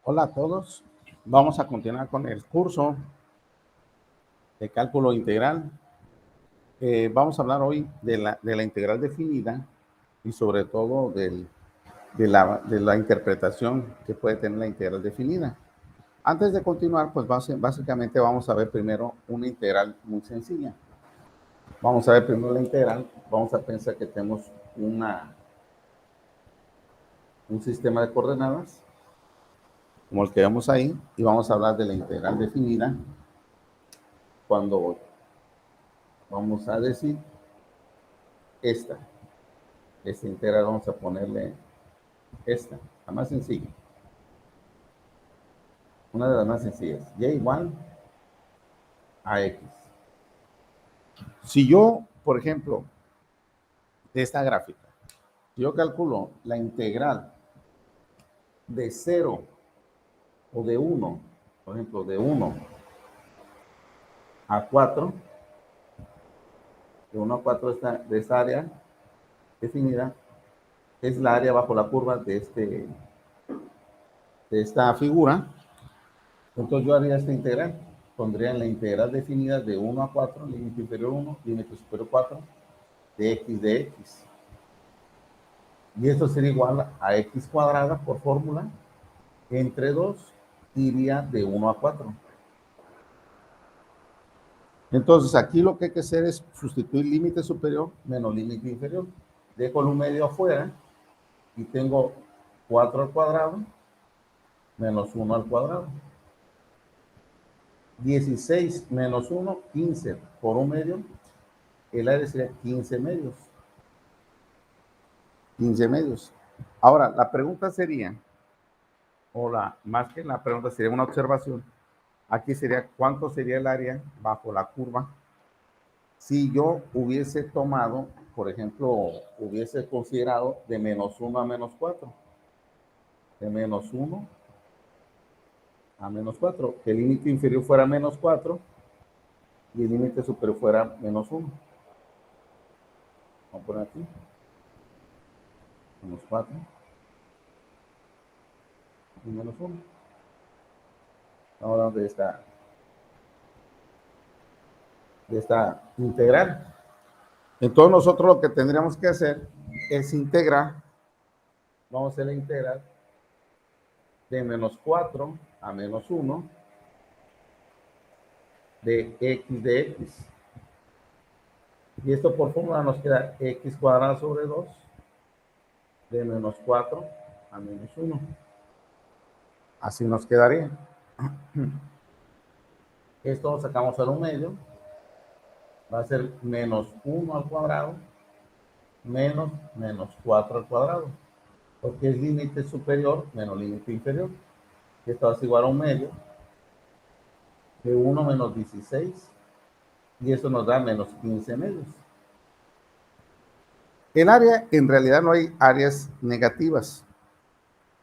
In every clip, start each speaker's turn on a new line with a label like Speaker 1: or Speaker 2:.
Speaker 1: Hola a todos. Vamos a continuar con el curso de cálculo integral. Vamos a hablar hoy de la integral definida y sobre todo de la interpretación que puede tener la integral definida. Antes de continuar, pues básicamente vamos a ver primero una integral muy sencilla. Vamos a ver primero la integral. Vamos a pensar que tenemos un sistema de coordenadas como el que vemos ahí, y vamos a hablar de la integral definida cuando vamos a decir esta integral, vamos a ponerle esta, la más sencilla, una de las más sencillas, y igual a x. Si yo, por ejemplo, de esta gráfica, si yo calculo la integral de 0 o de 1, por ejemplo, de 1 a 4, de 1 a 4 de esta área definida, es la área bajo la curva de esta figura. Entonces yo haría esta integral, pondría en la integral definida de 1 a 4, límite inferior 1, límite superior 4, de x. Y esto sería igual a x cuadrada por fórmula, entre 2 iría de 1 a 4. Entonces aquí lo que hay que hacer es sustituir límite superior menos límite inferior. Dejo el medio afuera y tengo 4 al cuadrado menos 1 al cuadrado. 16 menos 1, 15 por un medio. El área sería 15 medios. 15 medios. Ahora, la pregunta sería, más que la pregunta sería una observación. Aquí sería, ¿cuánto sería el área bajo la curva? Si yo hubiese tomado, por ejemplo, hubiese considerado de menos 1 a menos 4. De menos 1 a menos 4. Que el límite inferior fuera menos 4 y el límite superior fuera menos 1. Vamos a poner aquí. Menos 4 y menos 1. Estamos hablando de esta integral. Entonces nosotros lo que tendríamos que hacer es integrar, vamos a hacer la integral de menos 4 a menos 1 de x de x. Y esto por fórmula nos queda x cuadrado sobre 2 de menos 4 a menos 1. Así nos quedaría. Esto lo sacamos al un medio. Va a ser menos 1 al cuadrado menos 4 al cuadrado. Porque es límite superior menos límite inferior. Esto va a ser igual a un medio de 1 menos 16. Y eso nos da menos 15 medios. El área, en realidad no hay áreas negativas.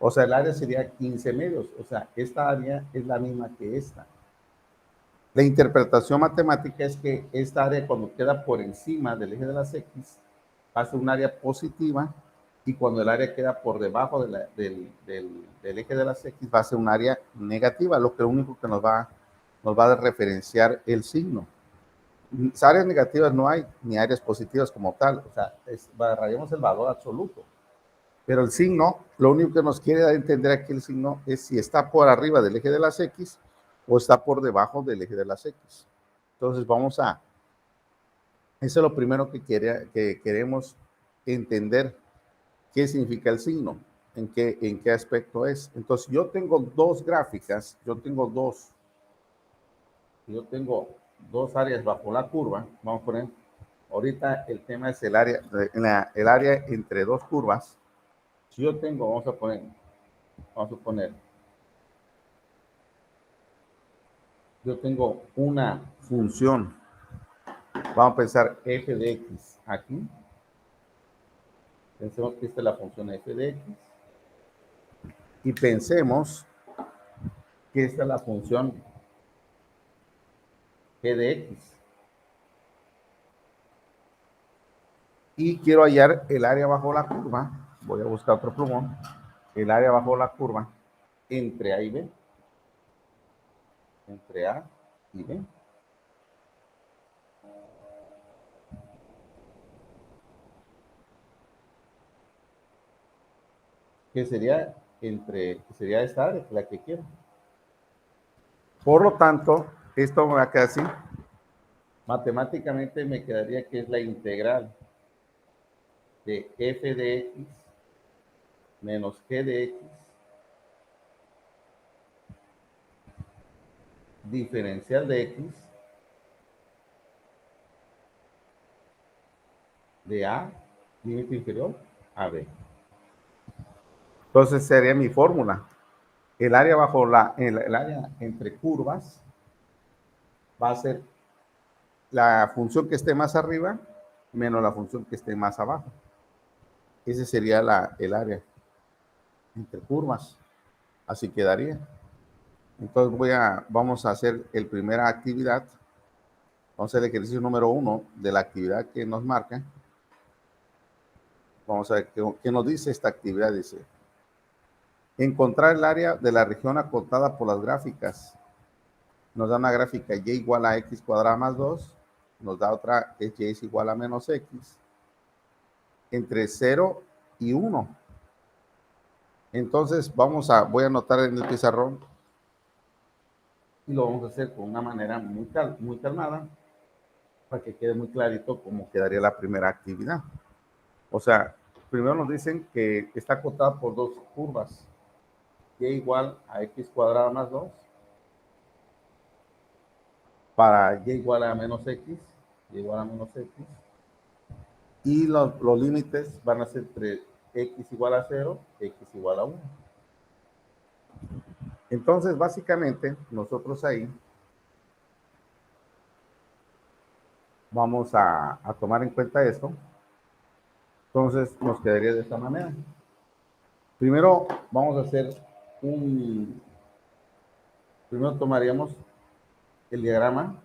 Speaker 1: O sea, el área sería 15 medios. O sea, esta área es la misma que esta. La interpretación matemática es que esta área, cuando queda por encima del eje de las X, va a ser un área positiva, y cuando el área queda por debajo del eje de las X, va a ser un área negativa, lo único que nos va a referenciar el signo. Áreas negativas no hay, ni áreas positivas como tal. O sea, rayamos el valor absoluto. Pero el signo, lo único que nos quiere dar a entender aquí el signo es si está por arriba del eje de las X o está por debajo del eje de las X. Entonces eso es lo primero que queremos entender, qué significa el signo, en qué aspecto es. Entonces yo tengo dos gráficas, yo tengo dos áreas bajo la curva. Vamos a poner, ahorita el tema es el área entre dos curvas. Si yo tengo, vamos a suponer, yo tengo una función, vamos a pensar f de x aquí. Pensemos que esta es la función f de x. Y pensemos que esta es la función g de x. Y quiero hallar el área bajo la curva. Voy a buscar otro plumón. El área bajo la curva entre A y B. Entre A y B. Que sería esta área, la que quiero. Por lo tanto, esto me va a quedar así. Matemáticamente me quedaría que es la integral de f de x menos g de x diferencial de x de a, límite inferior, a b. Entonces sería mi fórmula. El área bajo el área entre curvas va a ser la función que esté más arriba menos la función que esté más abajo. Ese sería el área entre curvas. Así quedaría. Entonces vamos a hacer el primera actividad. Vamos a hacer el ejercicio número 1 de la actividad que nos marca. Vamos a ver qué nos dice esta actividad. Dice, encontrar el área de la región acotada por las gráficas. Nos da una gráfica y igual a x cuadrada más 2. Nos da otra que y es igual a menos x. Entre 0 y 1. Entonces voy a anotar en el pizarrón. Y lo vamos a hacer con una manera muy calmada, para que quede muy clarito cómo quedaría la primera actividad. O sea, primero nos dicen que está acotada por dos curvas, y igual a x cuadrada más 2, para y igual a menos x, y igual a menos x, y los límites van a ser entre x igual a 0, x igual a 1. Entonces, básicamente, nosotros ahí vamos a tomar en cuenta esto. Entonces, nos quedaría de esta manera. Primero, vamos a hacer primero tomaríamos el diagrama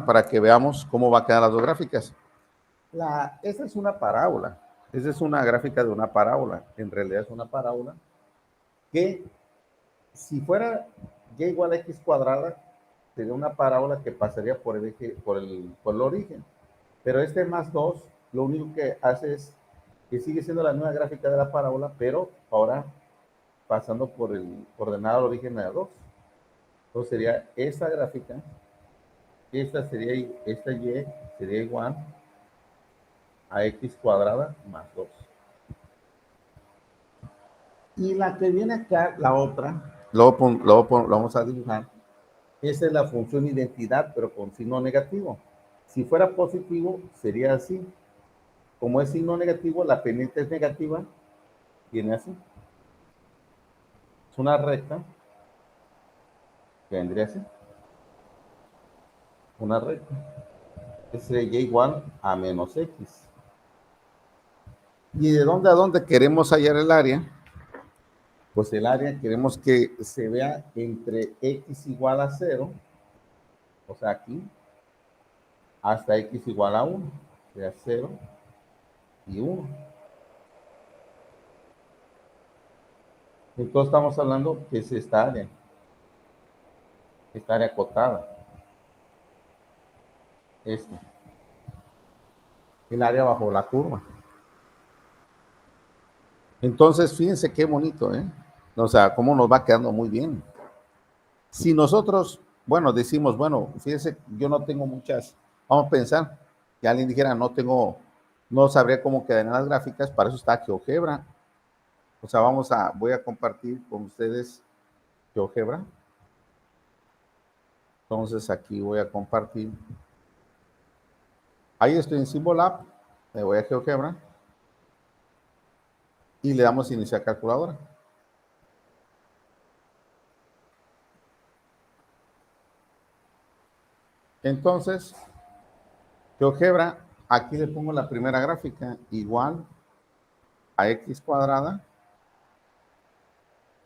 Speaker 1: para que veamos cómo va a quedar las dos gráficas. Esta es una parábola. Esta es una gráfica de una parábola. En realidad es una parábola que, si fuera y igual a x cuadrada, sería una parábola que pasaría por el eje, por el origen. Pero este más 2, lo único que hace es que sigue siendo la misma gráfica de la parábola, pero ahora pasando por el coordenado al origen de 2. Entonces sería esta gráfica, esta y sería igual a x cuadrada más 2. Y la que viene acá, la otra, lo vamos a dibujar. Esa es la función identidad, pero con signo negativo. Si fuera positivo, sería así. Como es signo negativo, la pendiente es negativa, viene así. Es una recta que vendría así. Una recta. Ese sería igual a menos x. ¿Y de dónde a dónde queremos hallar el área? Pues el área queremos que se vea entre x igual a 0, o sea aquí, hasta x igual a 1, o sea 0 y 1. Entonces estamos hablando que es esta área acotada, el área bajo la curva. Entonces, fíjense qué bonito, ¿eh? O sea, cómo nos va quedando muy bien. Si nosotros, bueno, decimos, bueno, fíjense, yo no tengo muchas, vamos a pensar, que alguien dijera, no sabría cómo quedan las gráficas, para eso está GeoGebra. O sea, voy a compartir con ustedes GeoGebra. Entonces, aquí voy a compartir. Ahí estoy en Symbolab, me voy a GeoGebra y le damos iniciar calculadora. Entonces, GeoGebra, aquí le pongo la primera gráfica, igual a x cuadrada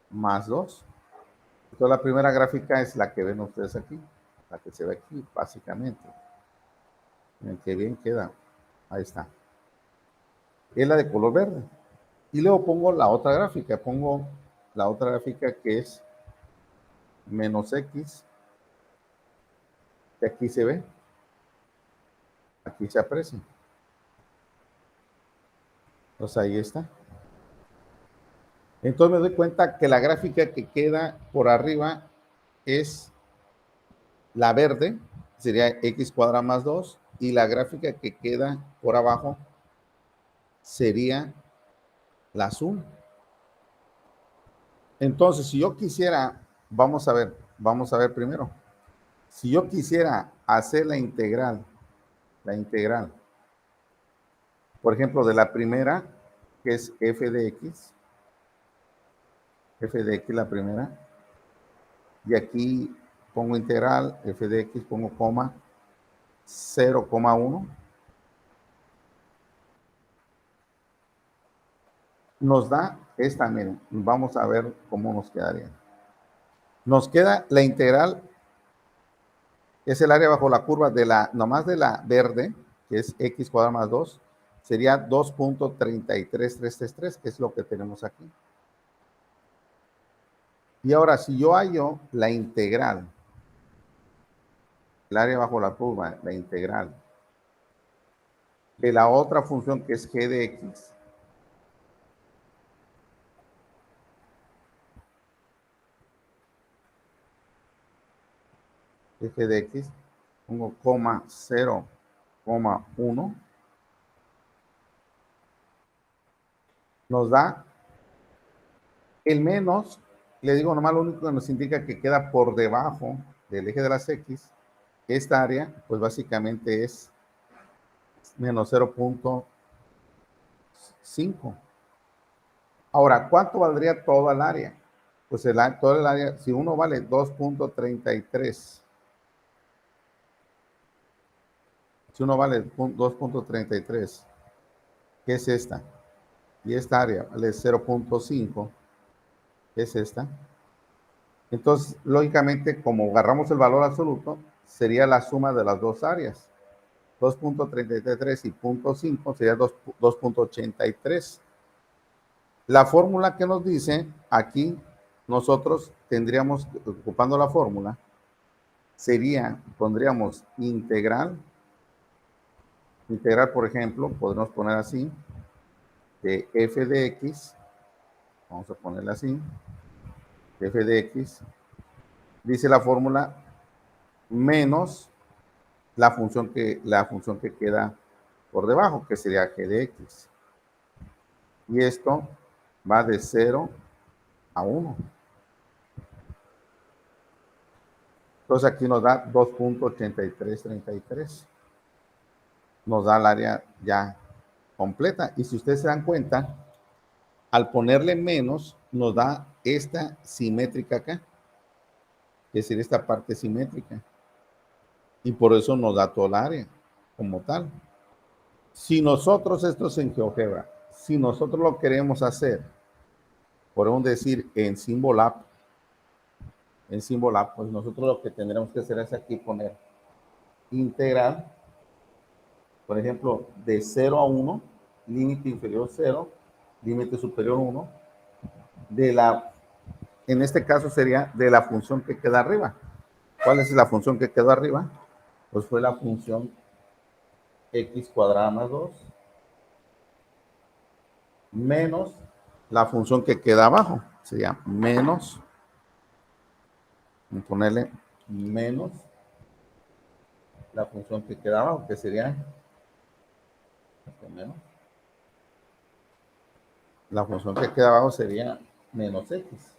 Speaker 1: más 2. Entonces, la primera gráfica es la que ven ustedes aquí, la que se ve aquí, básicamente. Miren qué bien queda. Ahí está. Es la de color verde. Y luego pongo la otra gráfica, que es menos x, que aquí se ve, aquí se aprecia. Entonces ahí está. Entonces me doy cuenta que la gráfica que queda por arriba es la verde, sería x cuadrado más 2, y la gráfica que queda por abajo sería la azul. Entonces, si yo quisiera, vamos a ver primero. Si yo quisiera hacer la integral, por ejemplo, de la primera, que es f de x la primera, y aquí pongo integral, f de x, pongo coma, 0,1, nos da esta, miren, vamos a ver cómo nos quedaría. Nos queda la integral, es el área bajo la curva de nomás de la verde, que es x cuadrado más 2, sería 2.33333, que es lo que tenemos aquí. Y ahora, si yo hallo la integral, el área bajo la curva, la integral, de la otra función que es g de x, f de x, pongo coma 0,1, nos da el menos, le digo nomás lo único que nos indica que queda por debajo del eje de las x, esta área, pues básicamente es menos 0,5. Ahora, ¿cuánto valdría toda el área? Pues todo el área, si uno vale 2.33, si uno vale 2.33, ¿qué es esta? Y esta área vale 0,5, ¿qué es esta? Entonces, lógicamente, como agarramos el valor absoluto, sería la suma de las dos áreas. 2.33 y 0.5 sería 2.83. La fórmula que nos dice aquí, nosotros tendríamos, ocupando la fórmula, pondríamos integral, por ejemplo, podemos poner así, de f de x, vamos a ponerla así, f de x, dice la fórmula, menos la función que queda por debajo, que sería g de x. Y esto va de 0 a 1. Entonces aquí nos da 2.8333. Nos da el área ya completa. Y si ustedes se dan cuenta, al ponerle menos, nos da esta simétrica acá, es decir, esta parte simétrica. Y por eso nos da toda el área como tal. Si nosotros, esto es en GeoGebra, si nosotros lo queremos hacer, podemos decir en Symbolab, pues nosotros lo que tendremos que hacer es aquí poner integral, por ejemplo, de 0 a 1, límite inferior 0, límite superior 1, en este caso sería de la función que queda arriba. ¿Cuál es la función que quedó arriba? Pues fue la función x cuadrada más 2 menos la función que queda abajo. Sería menos, ponerle menos la función que queda abajo, que sería menos. La función que queda abajo sería menos x.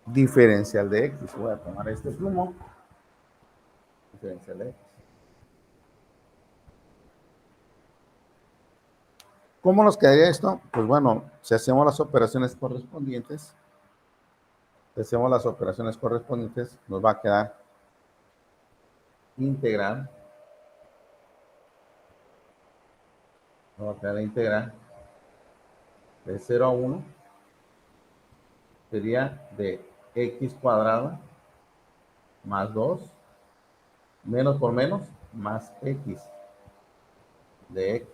Speaker 1: Diferencial de x. Voy a tomar este plumo. Diferencial de x. ¿Cómo nos quedaría esto? Pues bueno, si hacemos las operaciones correspondientes, nos va a quedar integral. Nos va a quedar integral de 0 a 1. Sería de x cuadrada más 2, menos por menos, más x. de X.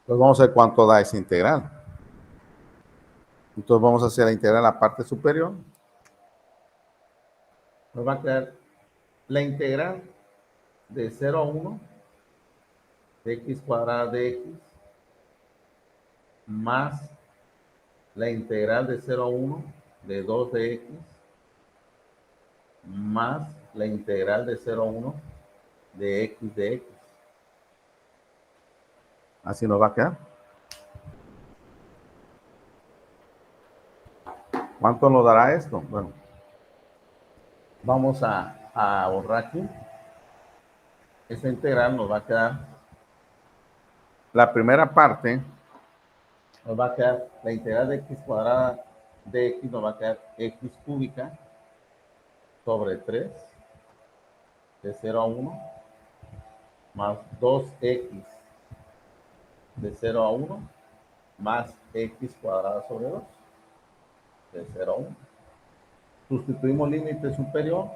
Speaker 1: Entonces vamos a ver cuánto da esa integral. Entonces vamos a hacer la integral en la parte superior. Nos va a quedar la integral de 0 a 1 de x cuadrada de x más la integral de 0 a 1 de 2 de x más la integral de 0 a 1 de x de x. Así nos va a quedar. ¿Cuánto nos dará esto? Bueno, vamos a borrar aquí. Esta integral nos va a quedar, la primera parte, nos va a quedar la integral de x cuadrada de x, nos va a quedar x cúbica sobre 3 de 0 a 1 más 2x de 0 a 1 más x cuadrada sobre 2 de 0 a 1. Sustituimos límite superior,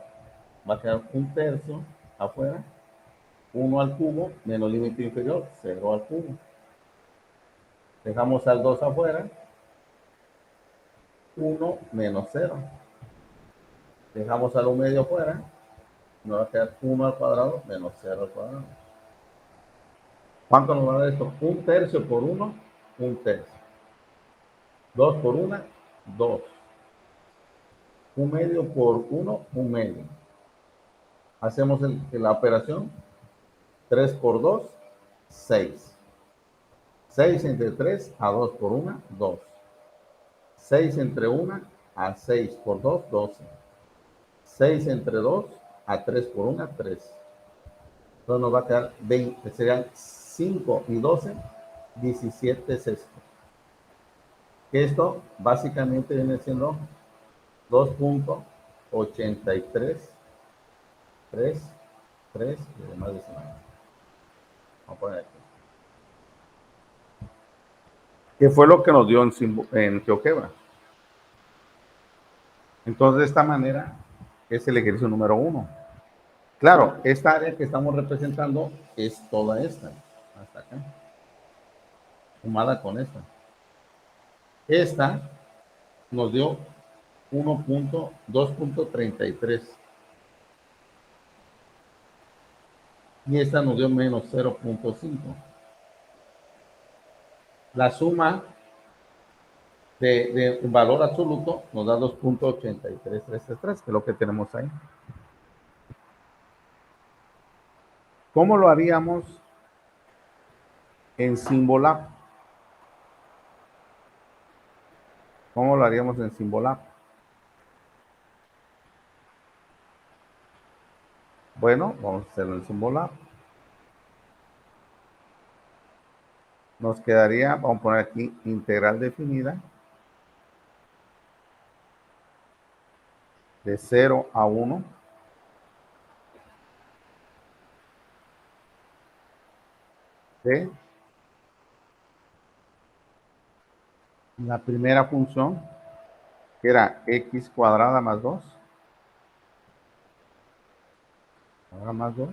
Speaker 1: va a quedar un tercio afuera, 1 al cubo menos límite inferior, 0 al cubo. Dejamos al 2 afuera, 1 menos 0. Dejamos al 1 medio afuera, nos va a quedar 1 al cuadrado menos 0 al cuadrado. ¿Cuánto nos va a dar esto? Un tercio por 1, un tercio. 2 por 1, 2. 1 medio por 1, 1 medio. Hacemos la operación. 3 por 2, 6. 6 entre 3 a 2 por 1, 2. 6 entre 1 a 6 por 2, 12. 6 entre 2 a 3 por 1, 3. Entonces nos va a quedar 20, serían 5 y 12, 17 sextos. Esto básicamente viene siendo 2.83, 3, 3 y demás decimales. Vamos a poner aquí. Que fue lo que nos dio en GeoGebra. Entonces, de esta manera es el ejercicio número 1. Claro, esta área que estamos representando es toda esta, hasta acá, sumada con esta. Esta nos dio 2.33 y esta nos dio menos 0.5. La suma de valor absoluto nos da 2.83333, que es lo que tenemos ahí. ¿Cómo lo haríamos en Symbolab? ¿Cómo lo haríamos en Symbolab? Bueno, vamos a hacerlo en Symbolab. Nos quedaría, vamos a poner aquí, integral definida de 0 a 1 de la primera función, que era x cuadrada más 2, ahora más 2,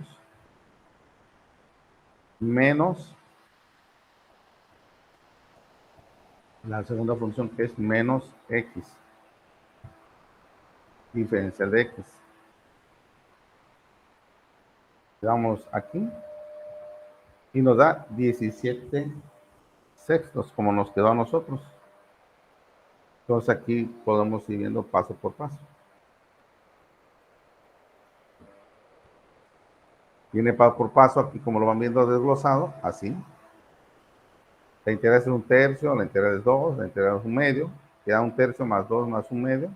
Speaker 1: menos la segunda función, que es menos x, diferencial de x. Le damos aquí y nos da 17 sextos, como nos quedó a nosotros. Entonces aquí podemos ir viendo paso por paso. Viene paso por paso, aquí como lo van viendo desglosado, así. La integral es un tercio, la integral es 2, la integral es un medio, queda un tercio más 2 más un medio,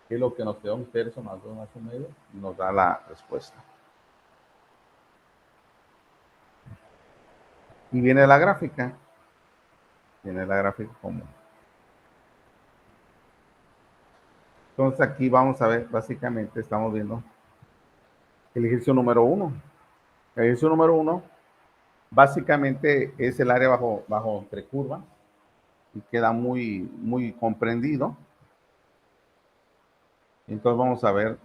Speaker 1: y lo que nos queda un tercio más 2 más un medio, nos da la respuesta. Y viene la gráfica común. Entonces aquí vamos a ver, básicamente estamos viendo el ejercicio número 1. El ejercicio número 1 básicamente es el área bajo entre curvas y queda muy comprendido. Entonces vamos a ver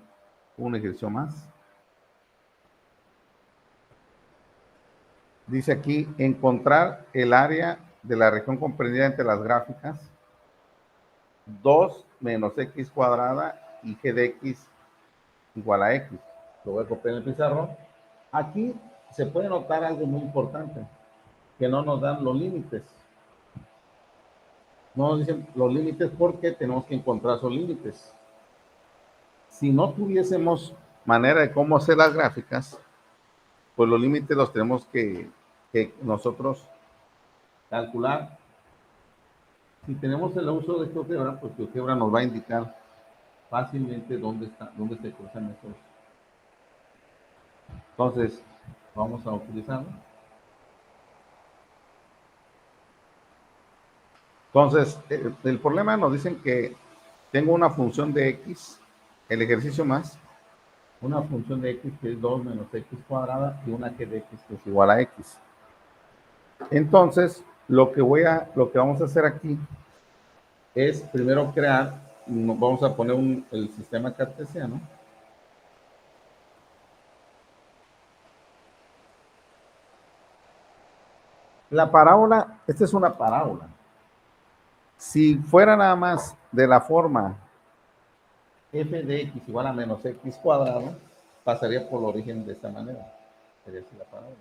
Speaker 1: un ejercicio más. Dice aquí, encontrar el área de la región comprendida entre las gráficas 2 menos x cuadrada y g de x igual a x. Lo voy a copiar en el pizarrón. Aquí se puede notar algo muy importante, que no nos dan los límites. No nos dicen los límites porque tenemos que encontrar esos límites. Si no tuviésemos manera de cómo hacer las gráficas, pues los límites los tenemos que nosotros calcular. Si tenemos el uso de GeoGebra, pues GeoGebra nos va a indicar fácilmente dónde se cruzan estos. Entonces, vamos a utilizarlo. Entonces, el problema nos dicen que tengo una función de x, el ejercicio más, una función de x que es 2 menos x cuadrada y una g de x que es igual a x. Entonces, lo que vamos a hacer aquí es primero vamos a poner el sistema cartesiano. La parábola, esta es una parábola. Si fuera nada más de la forma f de x igual a menos x cuadrado, pasaría por el origen de esta manera. Sería así la parábola.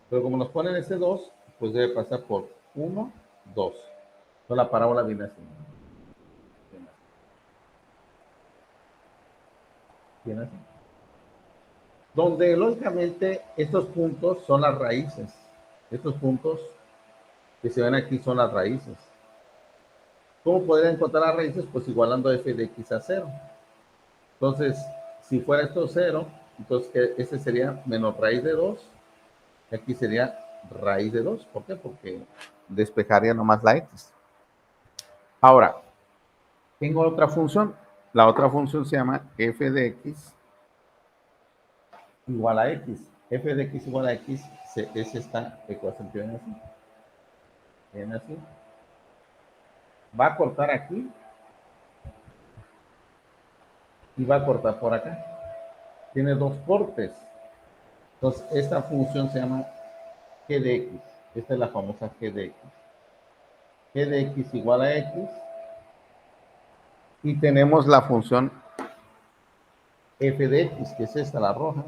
Speaker 1: Pero como nos ponen ese 2, pues debe pasar por 1, 2. Entonces la parábola viene así. Viene así. Donde lógicamente estos puntos son las raíces. Estos puntos que se ven aquí son las raíces. ¿Cómo podría encontrar las raíces? Pues igualando f de x a 0. Entonces, si fuera esto 0, entonces ese sería menos raíz de 2. Y aquí sería raíz de 2. ¿Por qué? Porque despejaría nomás la x. Ahora, tengo otra función. La otra función se llama f de x igual a x. F de x igual a x es esta ecuación que ven así. Ven así. Va a cortar aquí y va a cortar por acá. Tiene dos cortes. Entonces, esta función se llama g de x. Esta es la famosa g de x. G de x igual a x. Y tenemos la función f de x, que es esta, la roja.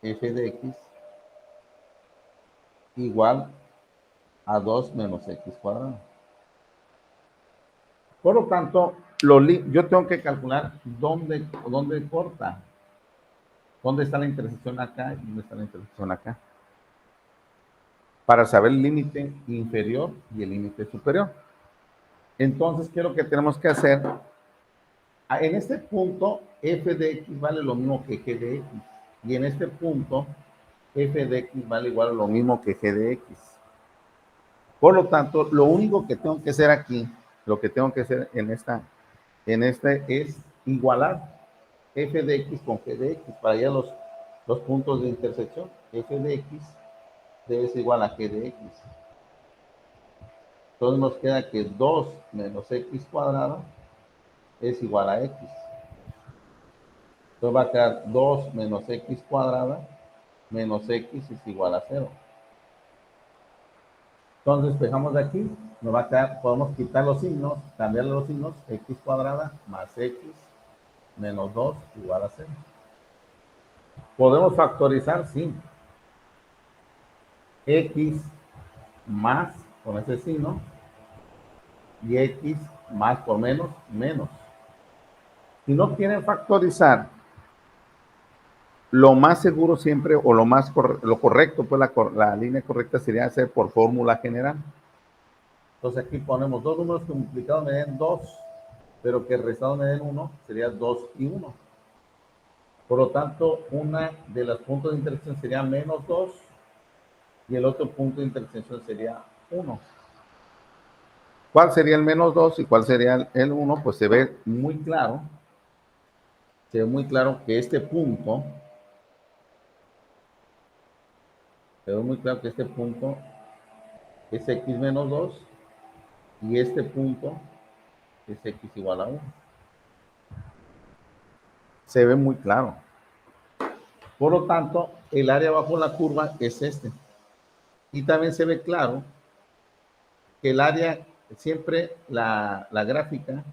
Speaker 1: F de x igual a 2 menos x cuadrado. Por lo tanto, yo tengo que calcular dónde corta. ¿Dónde está la intersección acá y dónde está la intersección acá? Para saber el límite inferior y el límite superior. Entonces, ¿qué es lo que tenemos que hacer? En este punto, f de x vale lo mismo que g de x. Y en este punto, f de x vale igual a lo mismo que g de x. Por lo tanto, lo único que tengo que hacer aquí, lo que tengo que hacer en este es igualar f de x con g de x para allá los puntos de intersección. F de x debe ser igual a g de x. Entonces nos queda que 2 menos x cuadrado es igual a x. Entonces va a quedar 2 menos x cuadrada menos x es igual a 0. Entonces despejamos de aquí, nos va a quedar, podemos quitar los signos, cambiarle los signos, x cuadrada más x menos 2 igual a 0. ¿Podemos factorizar? Sí. X más con ese signo y x más por menos, menos. Si no quieren factorizar, lo más seguro siempre, o lo correcto, pues la línea correcta sería hacer por fórmula general. Entonces aquí ponemos dos números que multiplicados me den 2, pero que restado me den 1, sería 2 y 1. Por lo tanto, una de los puntos de intersección sería menos 2 y el otro punto de intersección sería 1. ¿Cuál sería el menos 2 y cuál sería el 1? Pues se ve muy claro que este punto, es x menos 2 y este punto es x igual a 1. Se ve muy claro. Por lo tanto, el área bajo la curva es este. Y también se ve claro que el área, siempre la gráfica,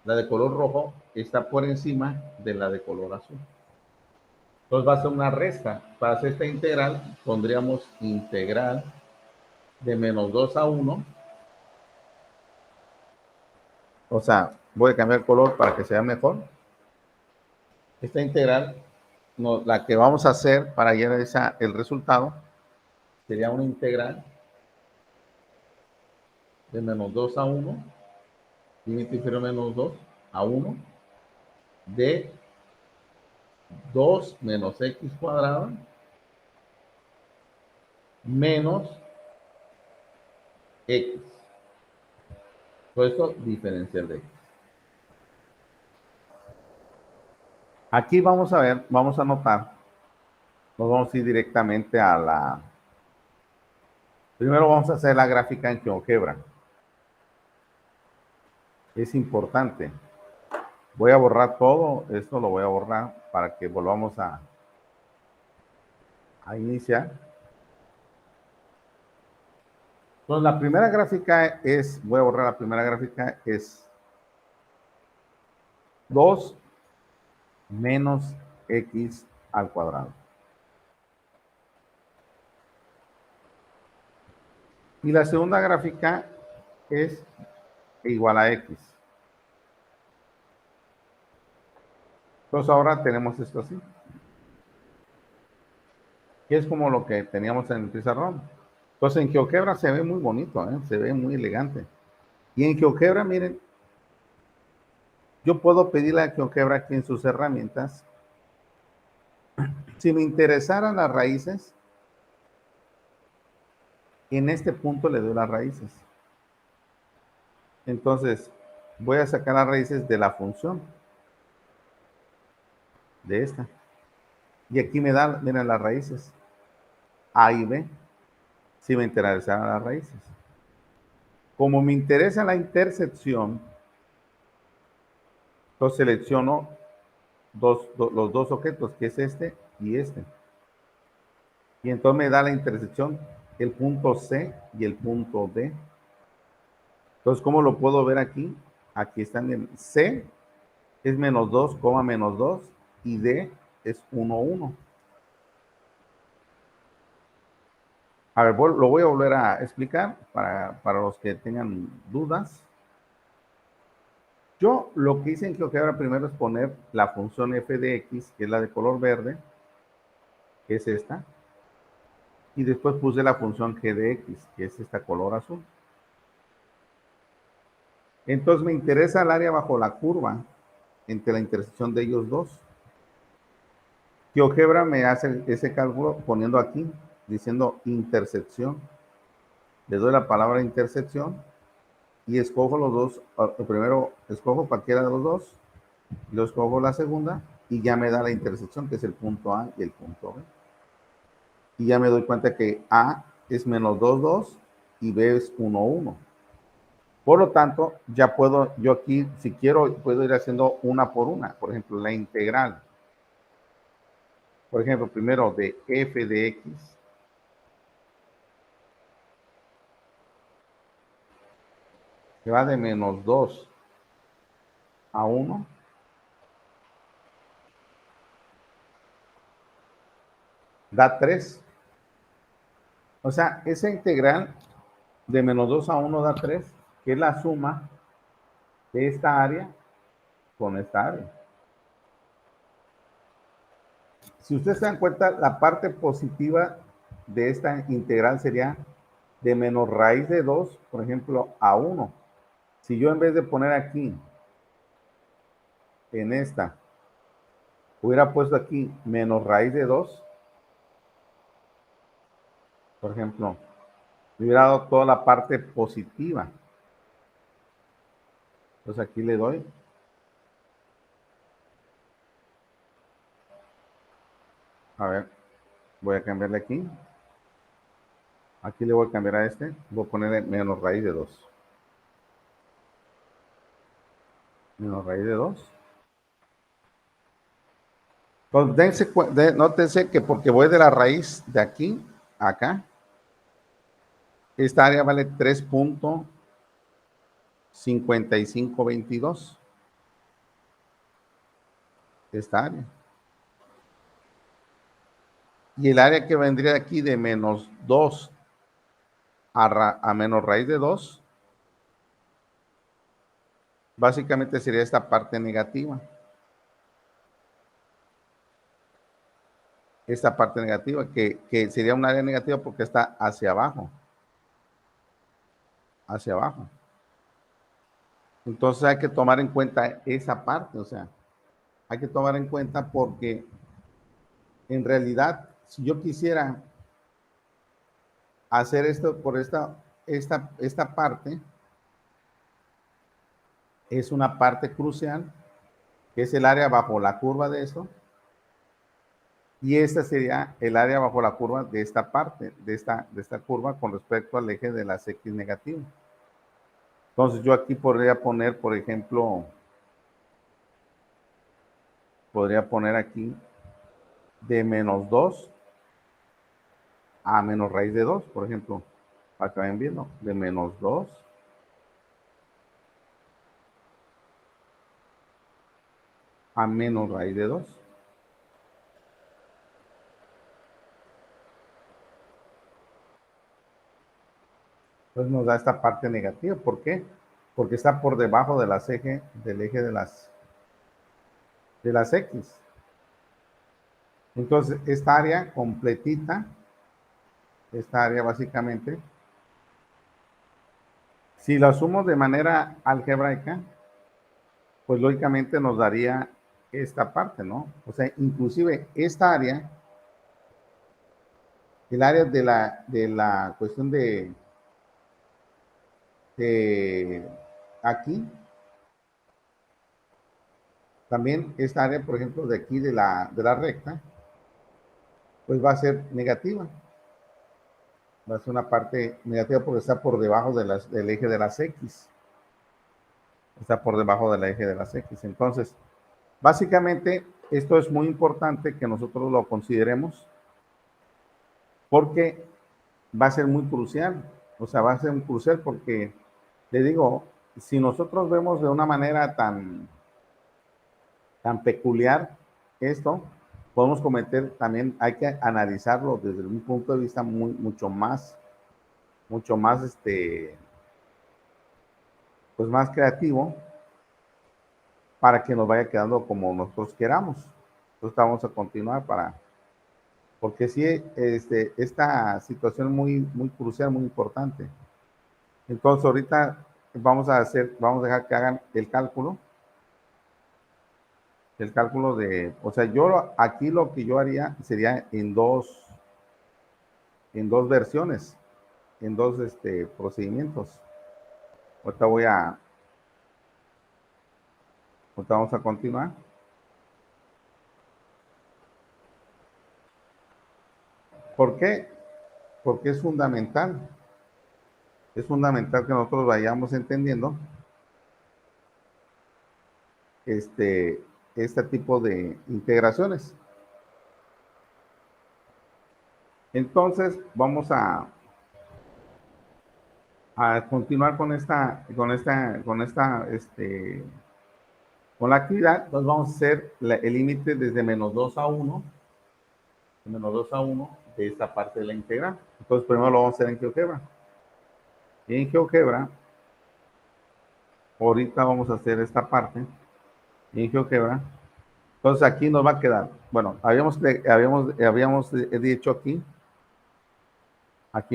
Speaker 1: la de color rojo, está por encima de la de color azul. Entonces va a ser una resta. Para hacer esta integral, pondríamos integral de menos 2 a 1. O sea, voy a cambiar el color para que sea mejor. Esta integral, no, la que vamos a hacer para llegar a el resultado, sería una integral de menos 2 a 1, límite inferior menos 2 a 1, de 2 menos x cuadrado menos x. Por eso, diferencial de x. Aquí vamos a ver, vamos a anotar, nos vamos a ir directamente a la... Primero vamos a hacer la gráfica en GeoGebra. Es importante. Voy a borrar todo, esto lo voy a borrar para que volvamos a iniciar. Entonces, la primera gráfica es, voy a borrar la primera gráfica, es 2 menos x al cuadrado. Y la segunda gráfica es igual a x. Entonces, ahora tenemos esto así, que es como lo que teníamos en el pizarrón. Entonces, en GeoGebra se ve muy bonito, se ve muy elegante. Y en GeoGebra, miren, yo puedo pedirle a GeoGebra aquí en sus herramientas, si me interesaran las raíces, en este punto le doy las raíces. Entonces, voy a sacar las raíces de la función, de esta. Y aquí me dan, miren, las raíces, A y B, si me interesaran las raíces. Como me interesa la intersección, entonces selecciono los dos objetos, que es este y este. Y entonces me da la intersección, el punto C y el punto D. Entonces, ¿cómo lo puedo ver aquí? Aquí están en C, es menos 2, menos 2, y D es 1, 1. A ver, lo voy a volver a explicar para los que tengan dudas. Yo lo que hice en GeoGebra primero es poner la función f de x, que es la de color verde, que es esta, y después puse la función g de x, que es esta color azul. Entonces me interesa el área bajo la curva entre la intersección de ellos dos. GeoGebra me hace ese cálculo poniendo aquí, diciendo intersección. Le doy la palabra intersección y escojo los dos. Primero escojo cualquiera de los dos, luego escojo la segunda y ya me da la intersección, que es el punto A y el punto B. Y ya me doy cuenta que A es menos 2, 2 y B es 1, 1. Por lo tanto, ya puedo, yo aquí, si quiero, puedo ir haciendo una por una. Por ejemplo, la integral. Por ejemplo, primero de f de x, que va de menos 2 a 1, da 3. O sea, esa integral de menos 2 a 1 da 3, que es la suma de esta área con esta área. Si ustedes se dan cuenta, la parte positiva de esta integral sería de menos raíz de 2, por ejemplo, a 1. Si yo en vez de poner aquí, en esta, hubiera puesto aquí menos raíz de 2, por ejemplo, hubiera dado toda la parte positiva. Entonces aquí le doy. A ver, voy a cambiarle aquí. Aquí le voy a cambiar a este. Voy a poner menos raíz de 2. Menos raíz de 2. Entonces, nótense que porque voy de la raíz de aquí a acá, esta área vale 3.5522. Esta área. Y el área que vendría aquí de menos 2 a menos raíz de 2, básicamente sería esta parte negativa. Esta parte negativa, que sería un área negativa porque está hacia abajo. Hacia abajo. Entonces hay que tomar en cuenta esa parte, o sea, hay que tomar en cuenta porque en realidad, si yo quisiera hacer esto por esta parte, es una parte crucial, que es el área bajo la curva de esto, y esta sería el área bajo la curva de esta parte, de esta curva con respecto al eje de las X negativas. Entonces yo aquí podría poner, por ejemplo, podría poner aquí de menos 2 a menos raíz de 2, por ejemplo, para que vayan viendo, de menos 2 a menos raíz de 2. Entonces nos da esta parte negativa. ¿Por qué? Porque está por debajo del eje de las X. Entonces, esta área completita, esta área básicamente, si la sumo de manera algebraica, pues lógicamente nos daría esta parte, ¿no? O sea, inclusive esta área, el área de la cuestión de aquí, también esta área, por ejemplo, de aquí de la recta, pues va a ser negativa. Va a ser una parte negativa porque está por debajo del eje de las X. Está por debajo del eje de las X. Entonces, básicamente, esto es muy importante que nosotros lo consideremos porque va a ser muy crucial. O sea, va a ser muy crucial porque, le digo, si nosotros vemos de una manera tan peculiar esto, podemos cometer también, hay que analizarlo desde un punto de vista mucho más, pues más creativo para que nos vaya quedando como nosotros queramos. Entonces vamos a continuar porque sí, esta situación es muy, muy crucial, muy importante. Entonces ahorita vamos a dejar que hagan el cálculo o sea, yo aquí lo que yo haría sería en dos versiones, en dos procedimientos. Ahorita vamos a continuar. ¿Por qué? Porque es fundamental que nosotros vayamos entendiendo este tipo de integraciones. Entonces, vamos a continuar con la actividad. Entonces, vamos a hacer el límite desde menos 2 a 1, de esta parte de la integral. Entonces, primero lo vamos a hacer en GeoGebra. Y en GeoGebra, ahorita vamos a hacer esta parte. Y en GeoGebra, entonces aquí nos va a quedar, bueno, habíamos dicho aquí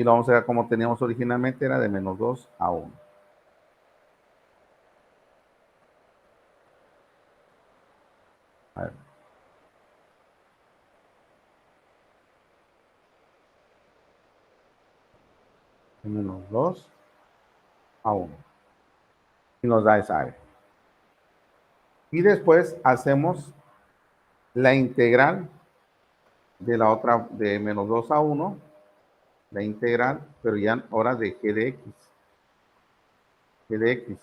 Speaker 1: lo vamos a ver como teníamos originalmente, era de menos 2 a 1. A ver. De menos 2 a 1. Y nos da esa área. Y después hacemos la integral de la otra, de menos 2 a 1, la integral, pero ya ahora de g de x. G de x.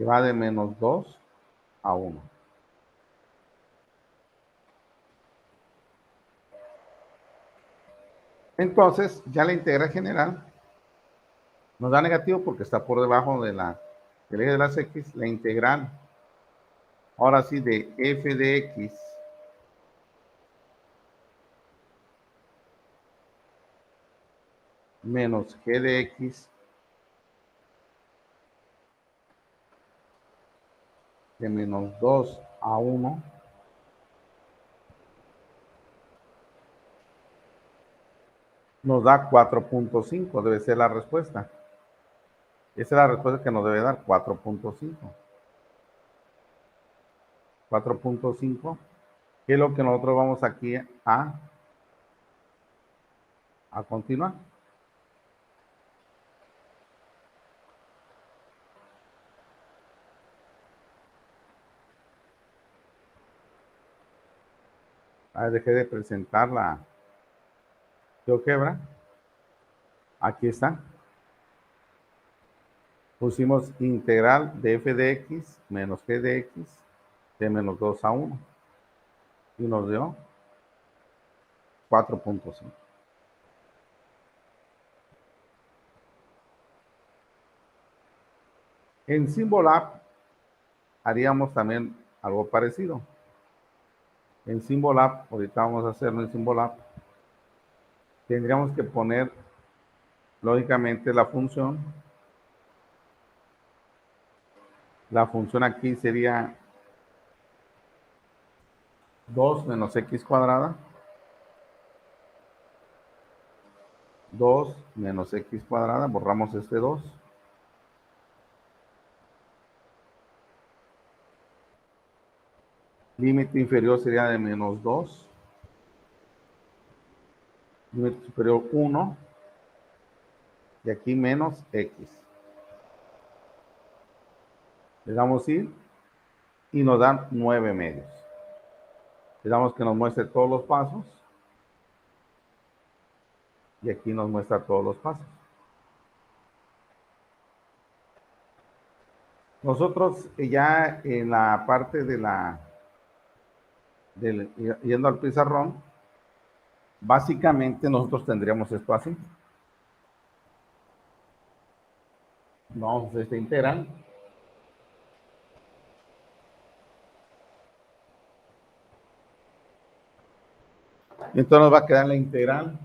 Speaker 1: que va de menos 2 a 1. Entonces, ya la integral general nos da negativo porque está por debajo del eje de las x. La integral, ahora sí, de f de x menos g de x de menos 2 a 1 nos da 4.5, debe ser la respuesta. Esa es la respuesta que nos debe dar, 4.5. 4.5, que es lo que nosotros vamos aquí a continuar. Dejé de presentar la GeoGebra. Aquí está. Pusimos integral de f de x menos g de x de menos 2 a 1. Y nos dio 4.5. En Symbolab haríamos también algo parecido. En Symbolab, ahorita vamos a hacerlo en Symbolab, tendríamos que poner lógicamente la función. La función aquí sería 2 menos x cuadrada. 2 menos x cuadrada, borramos este 2. Límite inferior sería de menos 2. Límite superior 1. Y aquí menos x. Le damos ir y nos dan 9 medios. Le damos que nos muestre todos los pasos. Y aquí nos muestra todos los pasos. Nosotros ya en la parte de yendo al pizarrón, básicamente nosotros tendríamos esto así. Vamos a hacer esta integral. Y entonces nos va a quedar la integral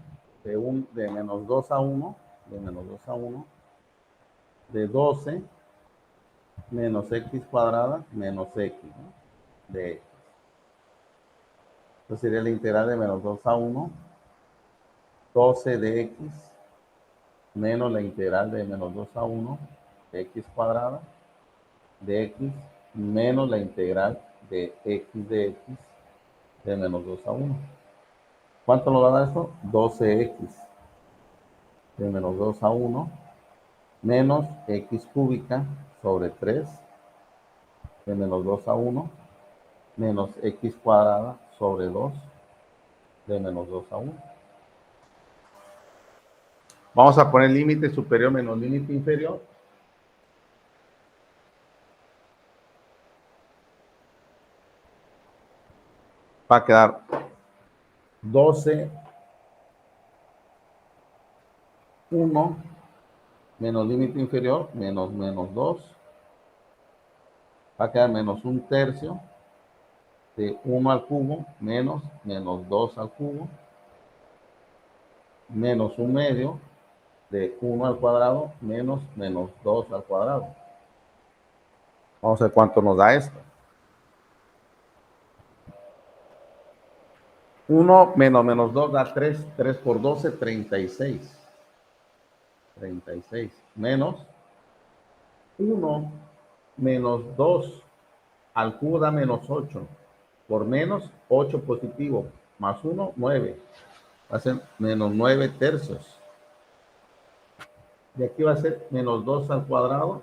Speaker 1: de menos 2 a 1, de menos 2 a 1, de 12 menos x cuadrada menos x, ¿no? De x. Entonces sería la integral de menos 2 a 1, 12 de x, menos la integral de menos 2 a 1, de x cuadrada, de x, menos la integral de x de menos 2 a 1. ¿Cuánto nos va a dar esto? 12x de menos 2 a 1, menos x cúbica sobre 3 de menos 2 a 1, menos x cuadrada sobre 2 de menos 2 a 1. Vamos a poner límite superior menos límite inferior. Va a quedar 12, 1, menos límite inferior, menos 2. Va a quedar menos 1/3 de 1 al cubo, menos 2 al cubo, menos 1/2 de 1 al cuadrado, menos 2 al cuadrado. Vamos a ver cuánto nos da esto. 1 menos 2 da 3. 3 por 12, 36. 36. Menos 1 menos 2 al cubo da menos 8. Por menos 8 positivo. Más 1, 9. Va a ser menos 9/3. Y aquí va a ser menos 2 al cuadrado.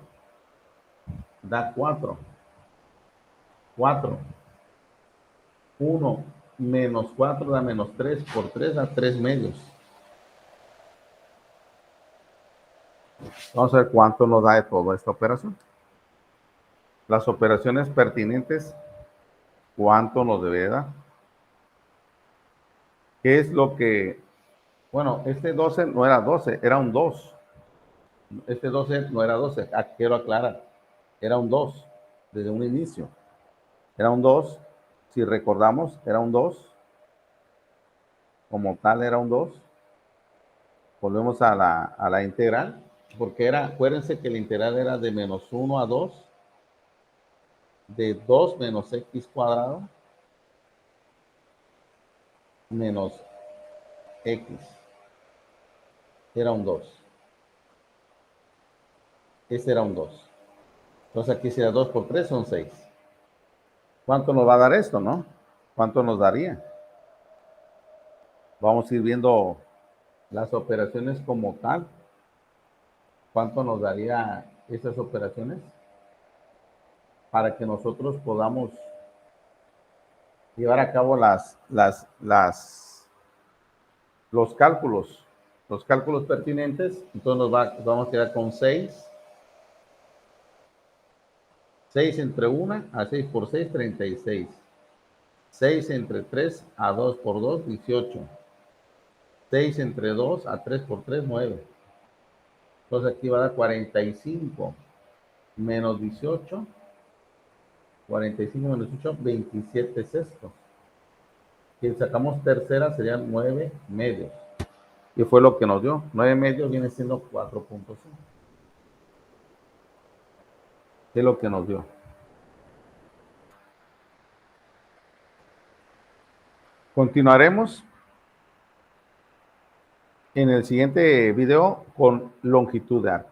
Speaker 1: Da 4. 4. 1 menos 4 da menos 3. Por 3 da 3 medios. Vamos a ver cuánto nos da de toda esta operación. Las operaciones pertinentes, ¿cuánto nos debe dar? ¿Qué es lo que... Bueno, este 12 no era 12, era un 2. Este 12 no era 12, quiero aclarar. Era un 2 desde un inicio. Era un 2. Si recordamos, era un 2. Como tal, era un 2. Volvemos a la integral. Porque era, acuérdense que la integral era de menos 1 a 2, de 2 menos x cuadrado, menos x. Era un 2. Este era un 2. Entonces aquí será 2 por 3 son 6. ¿Cuánto nos va a dar esto, no? ¿Cuánto nos daría? Vamos a ir viendo las operaciones como tal. ¿Cuánto nos daría estas operaciones? Para que nosotros podamos llevar a cabo los cálculos pertinentes. Entonces vamos a quedar con 6. 6 entre 1 a 6 por 6, 36. 6 entre 3 a 2 por 2, 18. 6 entre 2 a 3 por 3, 9. Entonces aquí va a dar 45 menos 18. 45 menos 18, 27 sextos. Si sacamos tercera serían 9 medios. Y fue lo que nos dio. 9 medios viene siendo 4.5. Es lo que nos dio. Continuaremos en el siguiente video con longitud de arco.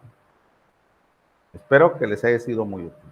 Speaker 1: Espero que les haya sido muy útil.